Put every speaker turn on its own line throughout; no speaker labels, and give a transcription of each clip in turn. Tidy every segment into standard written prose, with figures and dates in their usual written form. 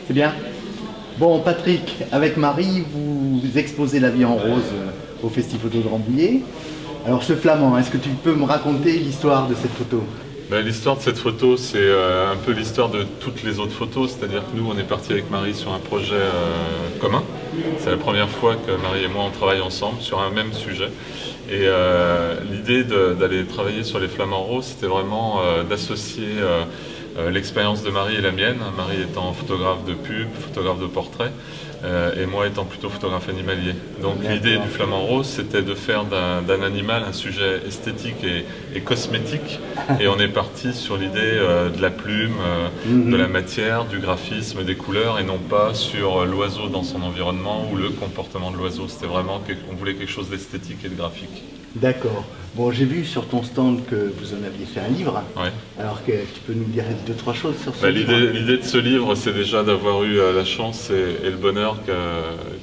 C'est bien. Bon, Patrick, avec Marie, vous exposez La vie en rose au Festival Photo de Rambouillet. Alors ce flamand, est-ce que tu peux me raconter l'histoire de cette photo?
L'histoire de cette photo, c'est un peu l'histoire de toutes les autres photos, c'est-à-dire que nous, on est parti avec Marie sur un projet commun. C'est la première fois que Marie et moi, on travaille ensemble sur un même sujet. Et l'idée d'aller travailler sur les flamants roses, c'était vraiment d'associer l'expérience de Marie et la mienne, Marie étant photographe de pub, photographe de portrait, et moi étant plutôt photographe animalier. Donc l'idée du flamant rose, c'était de faire d'un animal un sujet esthétique et cosmétique, et on est parti sur l'idée de la plume, de la matière, du graphisme, des couleurs, et non pas sur l'oiseau dans son environnement ou le comportement de l'oiseau. C'était vraiment, on voulait quelque chose d'esthétique et de graphique.
D'accord. Bon, j'ai vu sur ton stand que vous en aviez fait un livre.
Ouais.
Alors que tu peux nous dire deux, trois choses sur ce livre?
L'idée de ce livre, c'est déjà d'avoir eu la chance et le bonheur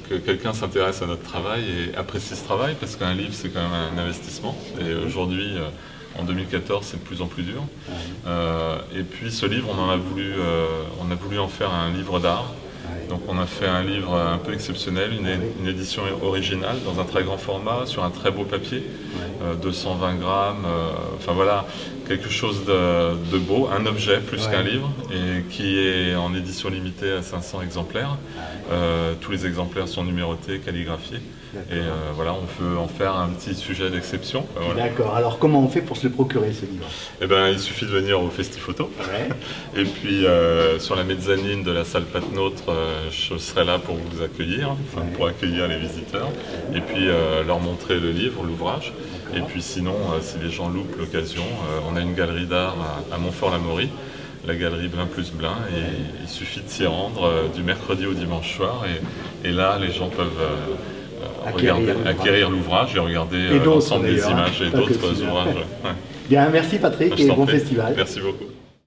que quelqu'un s'intéresse à notre travail et apprécie ce travail, parce qu'un livre, c'est quand même un investissement. Et aujourd'hui, en 2014, c'est de plus en plus dur. Et puis ce livre, on a voulu en faire un livre d'art. Donc on a fait un livre un peu exceptionnel, une édition originale dans un très grand format, sur un très beau papier, 220 grammes, enfin voilà, quelque chose de beau, un objet plus qu'un livre, et qui est en édition limitée à 500 exemplaires. Tous les exemplaires sont numérotés, calligraphiés, et voilà, on peut en faire un petit sujet d'exception. Voilà.
D'accord, alors comment on fait pour se le procurer, ce livre?
Eh ben, il suffit de venir au Festi-Photo, et puis sur la mezzanine de la salle Patnôtre, je serai là pour vous accueillir, enfin, pour accueillir les visiteurs, et puis leur montrer le livre, l'ouvrage. Et puis sinon, si les gens loupent l'occasion, on a une galerie d'art à Montfort-l'Amaury, la galerie Blin plus Blin, et il suffit de s'y rendre du mercredi au dimanche soir, et là les gens peuvent acquérir l'ouvrage et regarder l'ensemble des images et d'autres ouvrages.
Bien, merci Patrick et bon
festival.
festival.
Merci beaucoup.